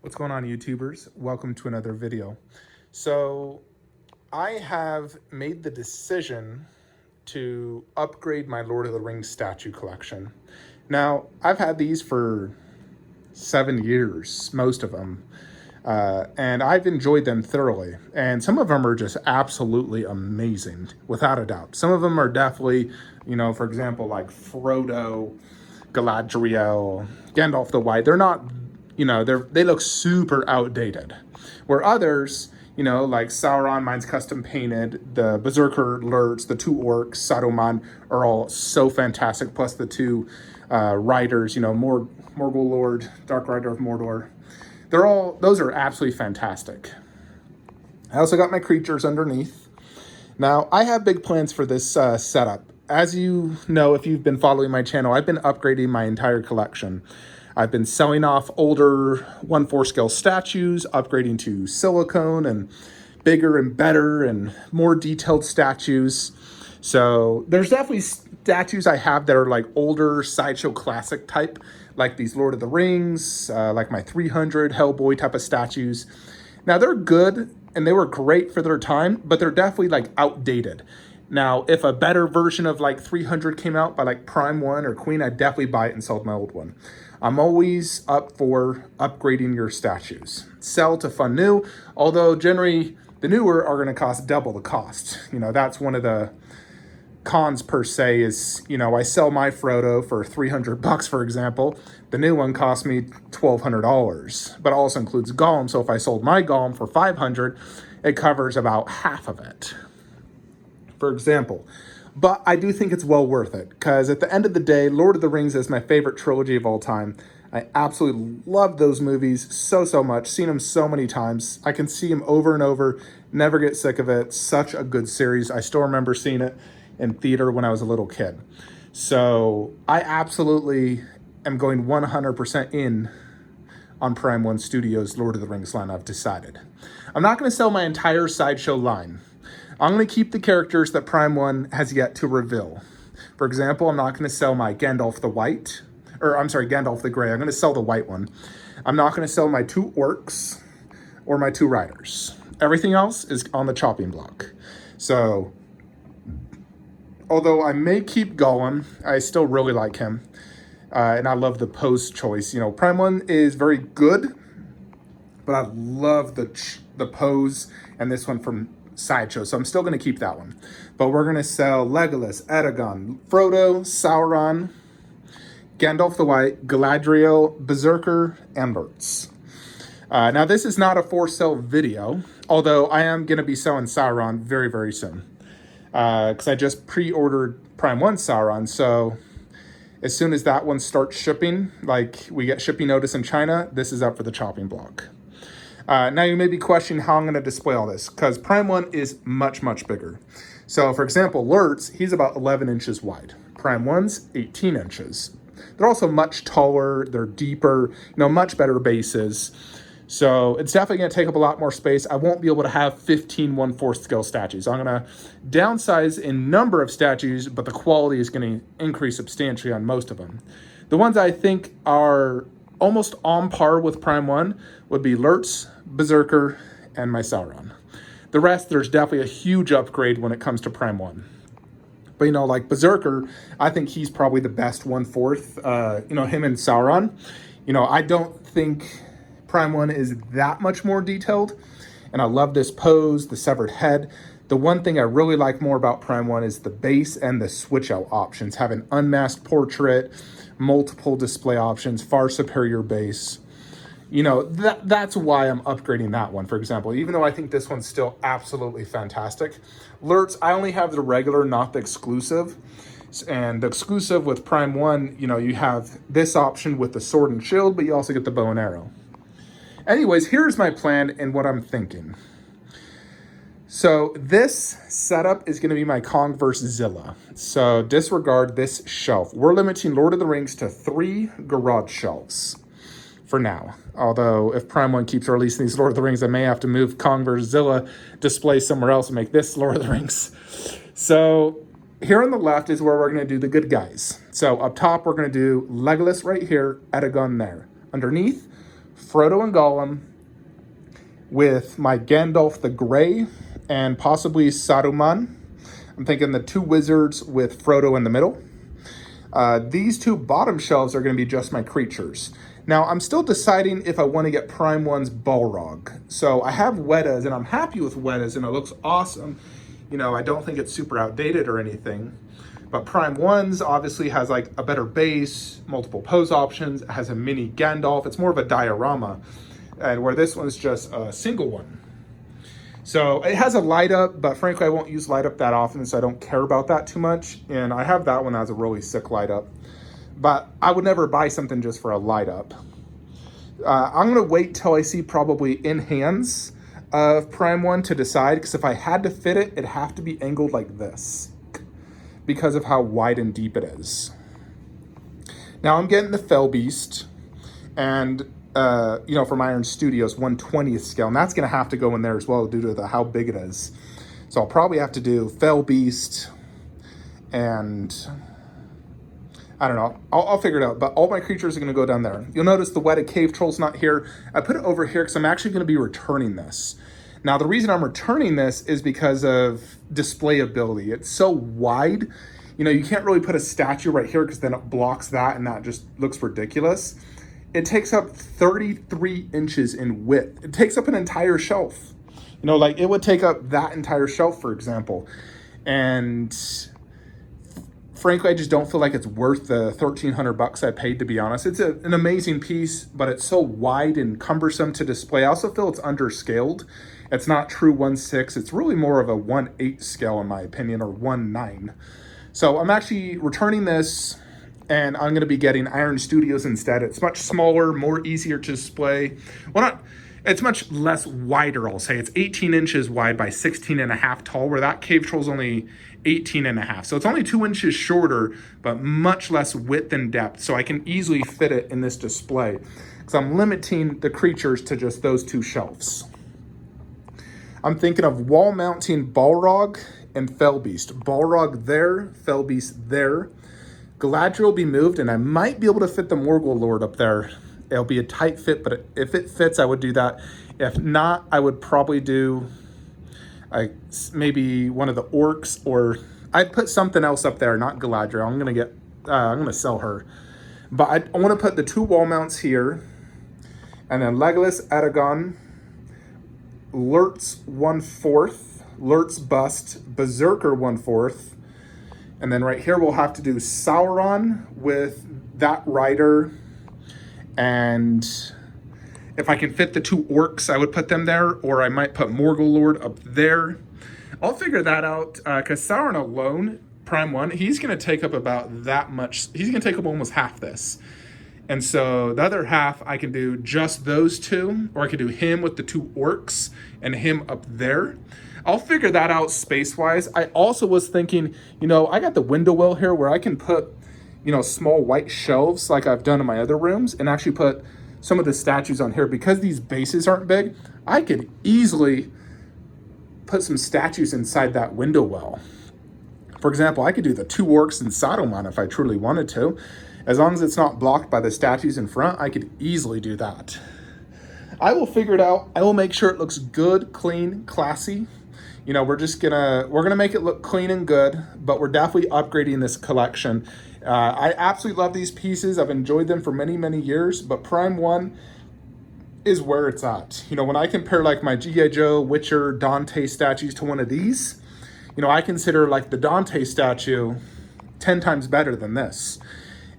What's going on, YouTubers? Welcome to another video. So I have made the decision to upgrade my Lord of the Rings statue collection. Now, I've had these for 7 years, most of them, and I've enjoyed them thoroughly. And some of them are just absolutely amazing, without a doubt. Some of them are definitely, for example, like Frodo, Galadriel, Gandalf the White. They're not, they look super outdated. Where others, like Sauron, mine's custom painted. The Berserker Lurtz, the two orcs, Saruman, are all so fantastic. Plus the two riders, Morgul Lord, Dark Rider of Mordor. Those are absolutely fantastic. I also got my creatures underneath. Now, I have big plans for this setup. As you know, if you've been following my channel, I've been upgrading my entire collection. I've been selling off older 1/4 scale statues, upgrading to silicone and bigger and better and more detailed statues. So there's definitely statues I have that are like older Sideshow classic type, like these Lord of the Rings, like my 300 Hellboy type of statues. Now they're good and they were great for their time, but they're definitely like outdated. Now, if a better version of like 300 came out by like Prime 1 or Queen, I'd definitely buy it and sell my old one. I'm always up for upgrading your statues. Sell to fund new, although generally the newer are going to cost double the cost. That's one of the cons per se is, I sell my Frodo for $300, for example. The new one cost me $1,200, but also includes Gollum. So if I sold my Gollum for $500, it covers about half of it, for example. But I do think it's well worth it, because at the end of the day, Lord of the Rings is my favorite trilogy of all time. I absolutely love those movies so much. Seen them so many times. I can see them over and over, never get sick of it. Such a good series. I still remember seeing it in theater when I was a little kid. So I absolutely am going 100% in on Prime 1 Studios Lord of the Rings line. I've decided. I'm not going to sell my entire Sideshow line. I'm going to keep the characters that Prime 1 has yet to reveal. For example, I'm not going to sell my Gandalf the White, Gandalf the Grey. I'm going to sell the white one. I'm not going to sell my two orcs or my two riders. Everything else is on the chopping block. So, although I may keep Gollum, I still really like him. And I love the pose choice. Prime 1 is very good, but I love the pose and this one from Sideshow, so I'm still going to keep that one. But we're going to sell Legolas, Eragon, Frodo, Sauron, Gandalf the White, Galadriel, Berserker, and Lurtz. Now, this is not a for sale video, although I am going to be selling Sauron very soon. Because I just pre-ordered Prime 1 Sauron, so as soon as that one starts shipping, like we get shipping notice in China, this is up for the chopping block. Now you may be questioning how I'm going to display all this, because Prime 1 is much bigger. So for example, Lurtz, he's about 11 inches wide. Prime 1's 18 inches. They're also much taller, they're deeper, much better bases. So it's definitely going to take up a lot more space. I won't be able to have 15 1/4 scale statues. I'm going to downsize in number of statues, but the quality is going to increase substantially on most of them. The ones I think are almost on par with Prime 1 would be Lurtz, Berserker, and my Sauron. The rest, there's definitely a huge upgrade when it comes to Prime 1. But, like Berserker, I think he's probably the best 1/4, him and Sauron. I don't think Prime 1 is that much more detailed. And I love this pose, the severed head. The one thing I really like more about Prime 1 is the base and the switch out options. Have an unmasked portrait, multiple display options, far superior base. That's why I'm upgrading that one, for example, even though I think this one's still absolutely fantastic. Lurtz, I only have the regular, not the exclusive. And the exclusive with Prime 1, you have this option with the sword and shield, but you also get the bow and arrow. Anyways, here's my plan and what I'm thinking. So this setup is going to be my Kong vs. Zilla. So disregard this shelf. We're limiting Lord of the Rings to 3 garage shelves for now. Although if Prime 1 keeps releasing these Lord of the Rings, I may have to move Kong vs. Zilla display somewhere else and make this Lord of the Rings. So here on the left is where we're going to do the good guys. So up top, we're going to do Legolas right here, Eragon there. Underneath, Frodo and Gollum with my Gandalf the Grey and possibly Saruman. I'm thinking the 2 wizards with Frodo in the middle. These 2 bottom shelves are going to be just my creatures. Now, I'm still deciding if I want to get Prime 1's Balrog. So I have Weta's, and I'm happy with Weta's, and it looks awesome. I don't think it's super outdated or anything. But Prime 1's obviously has like a better base, multiple pose options, it has a mini Gandalf. It's more of a diorama, and where this one's just a single one. So it has a light up, but frankly, I won't use light up that often, so I don't care about that too much. And I have that one that has a really sick light up, but I would never buy something just for a light up. I'm gonna wait till I see probably in hands of Prime 1 to decide, because if I had to fit it, it'd have to be angled like this because of how wide and deep it is. Now I'm getting the Fell Beast, and from Iron Studios, 1/20th scale, and that's gonna have to go in there as well due to how big it is. So I'll probably have to do Fell Beast, and I don't know, I'll figure it out, but all my creatures are gonna go down there. You'll notice the Weta Cave Troll's not here. I put it over here because I'm actually gonna be returning this. Now, the reason I'm returning this is because of display ability. It's so wide, you can't really put a statue right here because then it blocks that, and that just looks ridiculous. It takes up 33 inches in width. It takes up an entire shelf. Like it would take up that entire shelf, for example. And frankly, I just don't feel like it's worth the $1,300 I paid, to be honest. It's an amazing piece, but it's so wide and cumbersome to display. I also feel it's underscaled. It's not true 1/6. It's really more of a 1/8 scale, in my opinion, or 1/9. So I'm actually returning this, and I'm going to be getting Iron Studios instead. It's much smaller, more easier to display. Well, it's much less wider, I'll say. It's 18 inches wide by 16.5 tall, where that Cave Troll's only 18.5. So it's only 2 inches shorter, but much less width and depth. So I can easily fit it in this display, because I'm limiting the creatures to just those 2 shelves. I'm thinking of wall mounting Balrog and Fell Beast. Balrog there, Fell Beast there. Galadriel will be moved, and I might be able to fit the Morgul Lord up there. It'll be a tight fit, but if it fits, I would do that. If not, I would probably do maybe one of the orcs, or I'd put something else up there, not Galadriel. I'm gonna sell her. But I want to put the 2 wall mounts here, and then Legolas, Aragorn, Lurtz 1/4, Lurtz bust, Berserker 1/4, and then right here we'll have to do Sauron with that rider, and if I can fit the 2 orcs, I would put them there, or I might put Morgul Lord up there. I'll figure that out, because Sauron alone, Prime 1, he's going to take up about that much. He's going to take up almost half this. And so the other half, I can do just those 2, or I could do him with the 2 orcs and him up there. I'll figure that out space-wise. I also was thinking, I got the window well here where I can put, small white shelves like I've done in my other rooms, and actually put some of the statues on here. Because these bases aren't big, I could easily put some statues inside that window well. For example, I could do the 2 orcs and Saruman if I truly wanted to. As long as it's not blocked by the statues in front, I could easily do that. I will figure it out. I will make sure it looks good, clean, classy. We're gonna make it look clean and good, but we're definitely upgrading this collection. I absolutely love these pieces. I've enjoyed them for many, many years, but Prime 1 is where it's at. When I compare like my G.I. Joe, Witcher, Dante statues to one of these, I consider like the Dante statue 10 times better than this.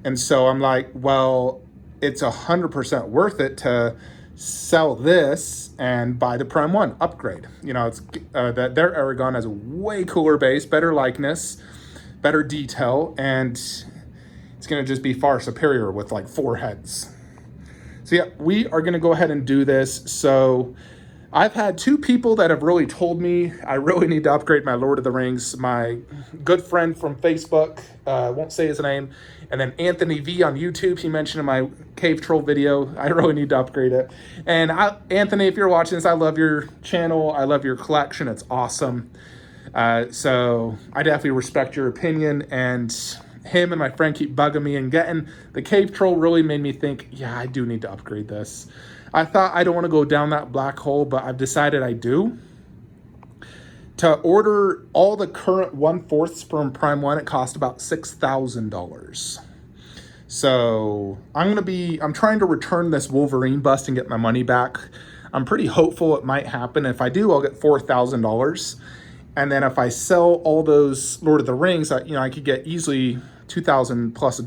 And so I'm like, well, it's 100% worth it to sell this and buy the Prime 1 upgrade. It's that their Aragorn has a way cooler base, better likeness, better detail, and it's going to just be far superior with like 4 heads. So yeah, we are going to go ahead and do this. So I've had 2 people that have really told me I really need to upgrade my Lord of the Rings. My good friend from Facebook, won't say his name, and then Anthony V on YouTube. He mentioned in my Cave Troll video, I really need to upgrade it. And Anthony, if you're watching this, I love your channel. I love your collection. It's awesome. So I definitely respect your opinion, and him and my friend keep bugging me, and getting the Cave Troll really made me think, yeah, I do need to upgrade this. I thought I don't want to go down that black hole, but I've decided I do. To order all the current 1/4 from Prime One, it cost about $6,000. So I'm trying to return this Wolverine bust and get my money back. I'm pretty hopeful it might happen. If I do, I'll get $4,000. And then if I sell all those Lord of the Rings, I could get easily $2,000 plus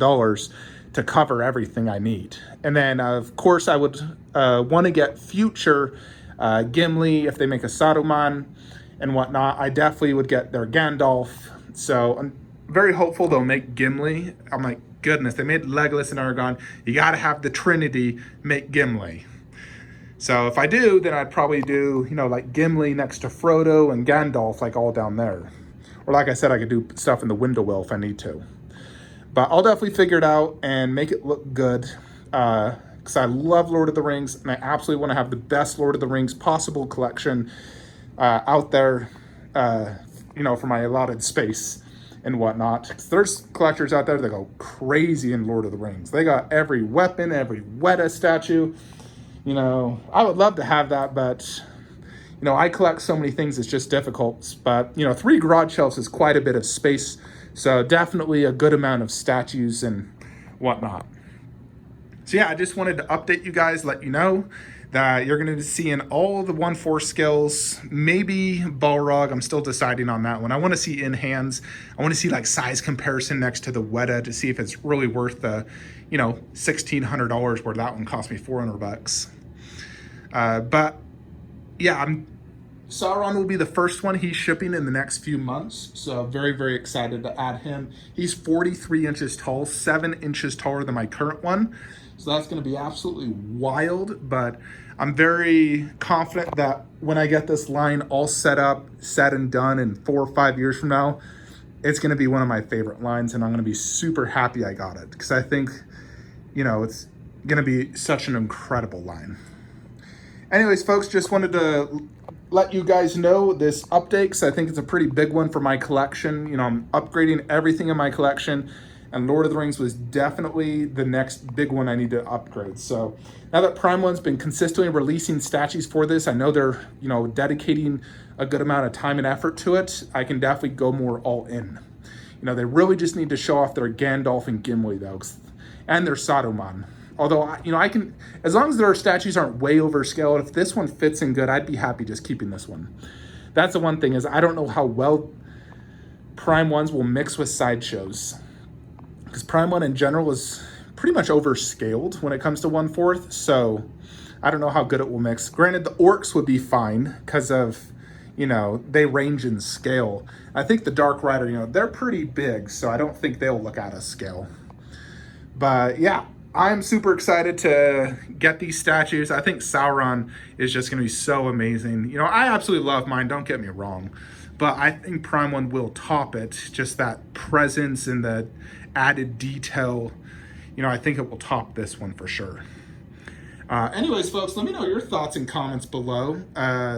to cover everything I need. And then of course I would want to get future Gimli if they make a Saruman and whatnot. I definitely would get their Gandalf. So I'm very hopeful they'll make Gimli. I'm like, goodness, they made Legolas and Aragorn. You got to have the Trinity make Gimli. So if I do, then I'd probably do, like Gimli next to Frodo and Gandalf, like all down there. Or like I said, I could do stuff in the Window Well if I need to. But I'll definitely figure it out and make it look good. Because I love Lord of the Rings, and I absolutely want to have the best Lord of the Rings possible collection out there, for my allotted space and whatnot. 'Cause there's collectors out there that go crazy in Lord of the Rings. They got every weapon, every Weta statue. I would love to have that, but, I collect so many things, it's just difficult. But, 3 garage shelves is quite a bit of space. So definitely a good amount of statues and whatnot. So yeah, I just wanted to update you guys, let you know that you're going to be seeing all the 1/4 scales, maybe Balrog. I'm still deciding on that one. I want to see in hands. I want to see like size comparison next to the Weta to see if it's really worth the, $1,600 where that one cost me $400. But yeah, Sauron will be the first one he's shipping in the next few months. So very, very excited to add him. He's 43 inches tall, 7 inches taller than my current one. So that's going to be absolutely wild, but I'm very confident that when I get this line all set up, said and done in 4 or 5 years from now, it's going to be one of my favorite lines, and I'm going to be super happy I got it because I think, it's going to be such an incredible line. Anyways, folks, just wanted to let you guys know this update because I think it's a pretty big one for my collection. I'm upgrading everything in my collection, and Lord of the Rings was definitely the next big one I need to upgrade. So now that Prime One's been consistently releasing statues for this, I know they're, dedicating a good amount of time and effort to it. I can definitely go more all in. They really just need to show off their Gandalf and Gimli though, and their Saruman. Although, I can, as long as their statues aren't way overscaled, if this one fits in good, I'd be happy just keeping this one. That's the one thing is I don't know how well Prime Ones will mix with sideshows. Because Prime One in general is pretty much overscaled when it comes to 1/4. So I don't know how good it will mix. Granted, the orcs would be fine because of, they range in scale. I think the Dark Rider, they're pretty big, so I don't think they'll look out of scale. But yeah, I'm super excited to get these statues. I think Sauron is just going to be so amazing. I absolutely love mine, don't get me wrong. But I think Prime One will top it. Just that presence and the added detail. I think it will top this one for sure. Anyways, folks, let me know your thoughts and comments below.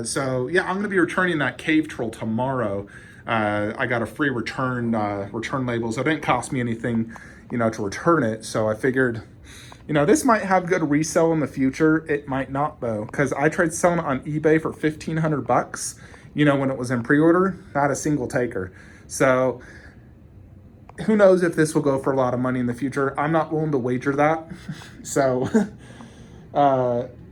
So yeah, I'm going to be returning that cave troll tomorrow. I got a free return labels. It didn't cost me anything, to return it. So I figured, this might have good resale in the future. It might not though, because I tried selling it on eBay for $1,500. When it was in pre-order, not a single taker. So who knows if this will go for a lot of money in the future. I'm not willing to wager that. So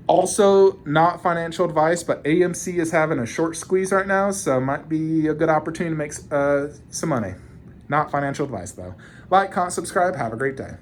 also not financial advice, but AMC is having a short squeeze right now. So it might be a good opportunity to make some money. Not financial advice though. Like, comment, subscribe. Have a great day.